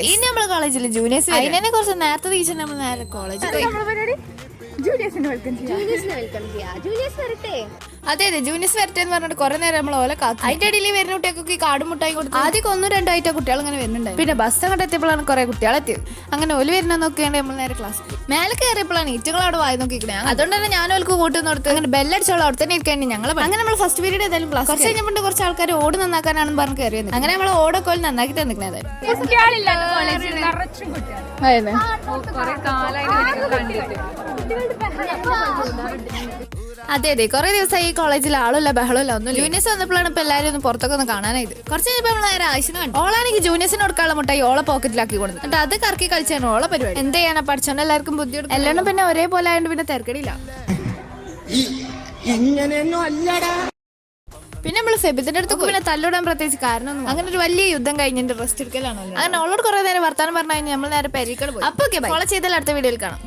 ഇനി നമ്മള് കോളേജിൽ ജൂനിയേഴ്സ് അതിനെ കുറച്ച് നേരത്തെ തീച്ചു നമ്മൾ നേരെ കോളേജിൽ പോയി. അതെ ജൂനിയേഴ്സ് വരട്ടെ എന്ന് പറഞ്ഞിട്ട് കുറെ നേരം നമ്മൾ ഓലെ കാത്തു. അതിന്റെ ഇടയിൽ വരുന്ന കുട്ടികൾക്ക് കാടും മുട്ടായി കൊടുത്തു. ആദ്യം 1-2 ആയിട്ട് കുട്ടികൾ ഇങ്ങനെ വരുന്നുണ്ടായി. പിന്നെ ബസ് അങ്ങോട്ട് എത്തിയപ്പോഴാണ് കുറെ കുട്ടികളെത്തിയത്. അങ്ങനെ ഓല് വരുന്ന നോക്കിയാണ്ട് നമ്മൾ നേരെ ക്ലാസ് മേലെ കയറിയപ്പോഴാണ് ഈറ്റുകൾ അവിടെ വായി നോക്കിക്കണേ. അതുകൊണ്ട് തന്നെ ഞാൻ ഓൾക്ക് കൂട്ടുന്ന കൊടുത്ത് അങ്ങനെ ബെല്ലടിച്ചോളൂ അവിടെ തന്നെ ഇരിക്കാൻ ഞങ്ങൾ. അങ്ങനെ നമ്മൾ ഫസ്റ്റ് പീരീഡ് ഏതായാലും ക്ലാസ് കുറച്ച് കഴിഞ്ഞപ്പോൾ കുറച്ച് ആൾക്കാർ ഓട് നന്നാക്കാനാണെന്ന് പറഞ്ഞ് കയറിയത്. അങ്ങനെ നമ്മൾ ഓടൊക്കെ ഓല് നന്നാക്കി തന്നിക്കണത്. അതെ കുറെ ദിവസമായി ഈ കോളേജിൽ ആളുമില്ല ബഹളമില്ല ഒന്നും. ജൂനിയേഴ്സ് വന്നപ്പോഴാണ് ഇപ്പൊ എല്ലാവരും ഒന്ന് പുറത്തൊക്കെ ഒന്ന് കാണാനായത്. കുറച്ച് കഴിഞ്ഞപ്പോൾ നമ്മൾ നേരെ ആവശ്യം കണ്ടു. ഓളാണെങ്കിൽ ജൂനിയേഴ്സിന് കൊടുക്കാനുള്ള മുട്ടായി ഓളെ പോക്കറ്റിലാക്കി കൊടുത്തു. എന്നിട്ട് അത് കറക്കി കളിച്ചാണ് ഓളെ പരിപാടി. എന്ത് ചെയ്യാനാ പഠിച്ചോണ്ട് എല്ലാവർക്കും ബുദ്ധി കൊടുക്കും. എല്ലാം പിന്നെ ഒരേപോലെ ആയതുകൊണ്ട് പിന്നെ തിരക്കടിയില്ല. പിന്നെ നമ്മൾ ഫെബിത്തിന്റെ അടുത്ത് പിന്നെ തല്ലിടാൻ പ്രത്യേകിച്ച് കാരണമൊന്നും. അങ്ങനെ ഒരു വലിയ യുദ്ധം കഴിഞ്ഞിട്ട് റെസ്റ്റ് എടുക്കലാണല്ലോ. അങ്ങനെ ഓളോട് കുറെ നേരം വർത്താനം പറഞ്ഞു കഴിഞ്ഞാൽ നമ്മൾ നേരെ പെരിക്കൽ പോയി. അപ്പൊ ഓക്കെ ഫോളോ ചെയ്താൽ അടുത്ത വീഡിയോയിൽ കാണാം.